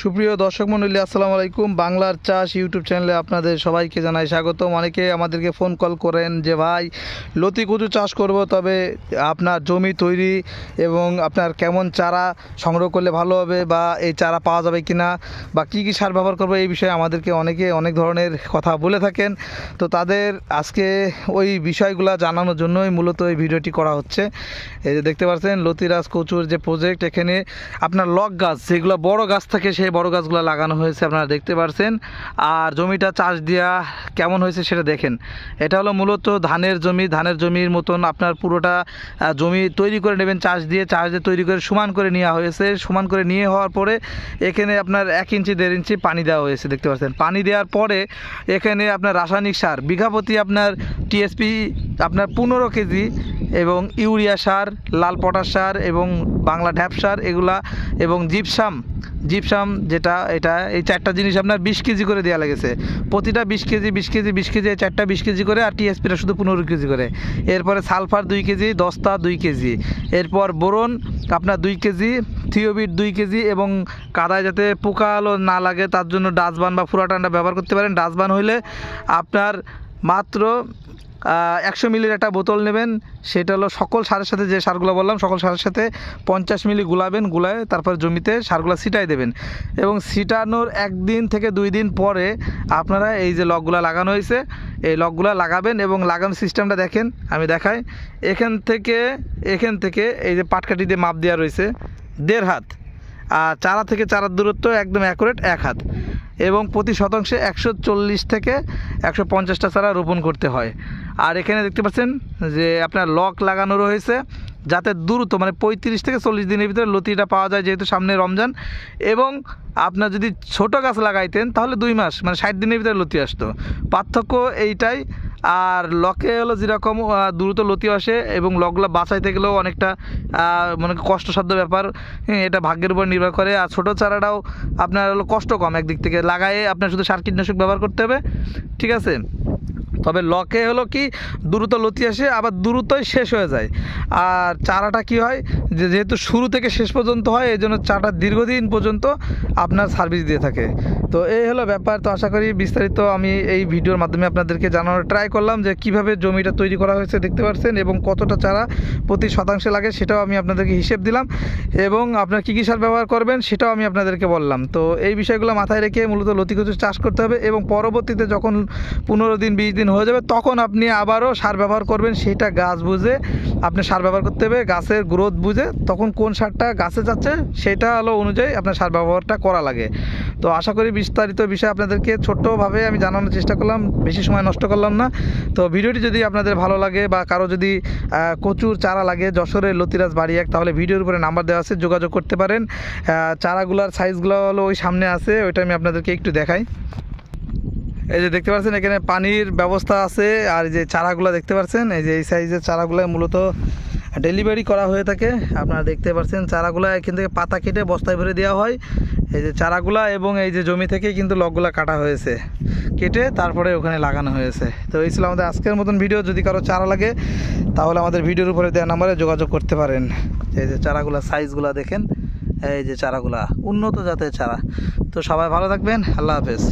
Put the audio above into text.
সুপ্রিয় দর্শক মণ্ডলী, আসসালামু আলাইকুম। বাংলার চাষ ইউটিউব চ্যানেলে আপনাদের সবাইকে জানাই স্বাগতম। অনেকে আমাদেরকে ফোন কল করেন যে ভাই লতি কচু চাষ করব, তবে আপনার জমি তৈরি এবং আপনার কেমন চারা সংগ্রহ করলে ভালো হবে, বা এই চারা পাওয়া যাবে কিনা, বা কী কী সার ব্যবহার করবো, এই বিষয়ে আমাদেরকে অনেকে অনেক ধরনের কথা বলে থাকেন। তো তাদের আজকে ওই বিষয়গুলো জানানোর জন্যই মূলত এই ভিডিওটি করা হচ্ছে। এই যে দেখতে পাচ্ছেন লতিরাজ কচুর যে প্রজেক্ট, এখানে আপনার লক গাছ যেগুলো বড় গাছ থাকে সেই বড় গাছগুলো লাগানো হয়েছে, আপনারা দেখতে পাচ্ছেন। আর জমিটা চাষ দেওয়া কেমন হয়েছে সেটা দেখেন। এটা হলো মূলত ধানের জমি, ধানের জমির মতন আপনার পুরোটা জমি তৈরি করে নেবেন, চাষ দিয়ে তৈরি করে সমান করে নেওয়া হয়েছে। সমান করে নিয়ে হওয়ার পরে এখানে আপনার 1 ইঞ্চি 1.5 ইঞ্চি পানি দেওয়া হয়েছে, দেখতে পাচ্ছেন। পানি দেওয়ার পরে এখানে আপনার রাসায়নিক সার বিঘা প্রতি আপনার টিএসপি আপনার 15 কেজি, এবং ইউরিয়া সার, লাল পটাশ সার এবং বাংলা ঢ্যাপ সার এগুলা, এবং জিপসাম যেটা এই 4টা জিনিস আপনার 20 কেজি করে দেওয়া লেগেছে। প্রতিটা 20 কেজি এই 4টা 20 কেজি করে, আর টিএসপিটা শুধু 15 কেজি করে। এরপরে সালফার 2 কেজি, দস্তা 2 কেজি, এরপর বোরন আপনার 2 কেজি, থিওবিট 2 কেজি, এবং কাদায় যাতে পোকা না লাগে তার জন্য ডাস্টবান বা ফুরাটান্ডা ব্যবহার করতে পারেন। ডাস্টবান হইলে আপনার মাত্র 100 মিলির একটা বোতল নেবেন। সেটা হলো সকল সারের সাথে, যে সারগুলো বললাম সকল সারের সাথে 50 মিলি গুলায় তারপর জমিতে সারগুলো ছিটাই দেবেন। এবং ছিটানোর 1 দিন থেকে 2 দিন পরে আপনারা এই যে লকগুলো লাগানো হয়েছে এই লকগুলো লাগাবেন। এবং লাগানোর সিস্টেমটা দেখেন, আমি দেখাই। এখান থেকে এই যে পাটকাঠি দিয়ে মাপ দেওয়া রয়েছে 1.5 হাত, আর চারা থেকে চারার দূরত্ব একদম অ্যাকুরেট 1 হাত, এবং প্রতি শতাংশে 140 থেকে 150টা চারা রোপণ করতে হয়। আর এখানে দেখতে পাচ্ছেন যে আপনার লক লাগানো রয়েছে যাতে দ্রুত, মানে 35 থেকে 40 দিনের ভিতরে লতিটা পাওয়া যায়, যেহেতু সামনে রমজান। এবং আপনার যদি ছোট গাছ লাগাইতেন তাহলে 2 মাস, মানে 60 দিনের ভিতরে লতি আসতো। পার্থক্য এইটাই। আর লকে হলো যেরকম দ্রুত লতি আসে, এবং লকগুলো বাঁচাইতে গেলেও অনেকটা মানে কষ্টসাধ্য ব্যাপার, এটা ভাগ্যের উপর নির্ভর করে। আর ছোটো চারাটাও আপনার হলো কষ্ট কম, একদিক থেকে লাগায়ে আপনার শুধু সার কীটনাশক ব্যবহার করতে হবে, ঠিক আছে। তবে লকে হলো কি দ্রুত লতি আসে, আবার দ্রুতই শেষ হয়ে যায়। আর চারাটা কি হয়, যেহেতু শুরু থেকে শেষ পর্যন্ত হয়, এই জন্য চারাটা দীর্ঘদিন পর্যন্ত আপনার সার্ভিস দিয়ে থাকে। তো এই হলো ব্যাপার। তো আশা করি বিস্তারিত আমি এই ভিডিওর মাধ্যমে আপনাদেরকে জানানোর ট্রাই করলাম যে কিভাবে জমিটা তৈরি করা হয়েছে, দেখতে পাচ্ছেন, এবং কতটা চারা প্রতি শতাংশে লাগে সেটাও আমি আপনাদেরকে হিসেব দিলাম, এবং আপনার কী কী সার ব্যবহার করবেন সেটাও আমি আপনাদেরকে বললাম। তো এই বিষয়গুলো মাথায় রেখে মূলত লতি কচু চাষ করতে হবে, এবং পরবর্তীতে যখন 15 দিন 20 দিন হয়ে যাবে তখন আপনি আবারও সার ব্যবহার করবেন। সেটা গাছ বুঝে আপনি সার ব্যবহার করতে হবে, গাছের গ্রোথ বুঝে, তখন কোন সারটা গাছে যাচ্ছে সেটা হলো অনুযায়ী আপনার সার ব্যবহারটা করা লাগে। তো আশা করি বিস্তারিত বিষয় আপনাদেরকে ছোট্টভাবে আমি জানানোর চেষ্টা করলাম, বেশি সময় নষ্ট করলাম না। তো ভিডিওটি যদি আপনাদের ভালো লাগে, বা কারো যদি কচুর চারা লাগে যশোরের লতিরাজ বাড়ি 1, তাহলে ভিডিওর উপরে নাম্বার দেওয়া আছে, যোগাযোগ করতে পারেন। চারাগুলার সাইজগুলো হলো ওই সামনে আছে, ওইটা আমি আপনাদেরকে একটু দেখাই। এই যে দেখতে পাচ্ছেন এখানে পানির ব্যবস্থা আছে, আর যে চারাগুলো দেখতে পাচ্ছেন এই যে এই সাইজের চারাগুলো মূলত ডেলিভারি করা হয়ে থাকে। আপনারা দেখতে পাচ্ছেন চারাগুলো এখান থেকে পাতা কেটে বস্তায় ভরে দেওয়া হয়, এই যে চারাগুলা, এবং এই যে জমি থেকে কিন্তু লকগুলা কাটা হয়েছে, কেটে তারপরে ওখানে লাগানো হয়েছে। তো এই ছিল আমাদের আজকের মতন ভিডিও। যদি কারো চারা লাগে তাহলে আমাদের ভিডিওর উপরে দেওয়া নাম্বারে যোগাযোগ করতে পারেন। এই যে চারাগুলা সাইজগুলা দেখেন, এই যে চারাগুলা উন্নত জাতের চারা। তো সবাই ভালো থাকবেন, আল্লাহ হাফেজ।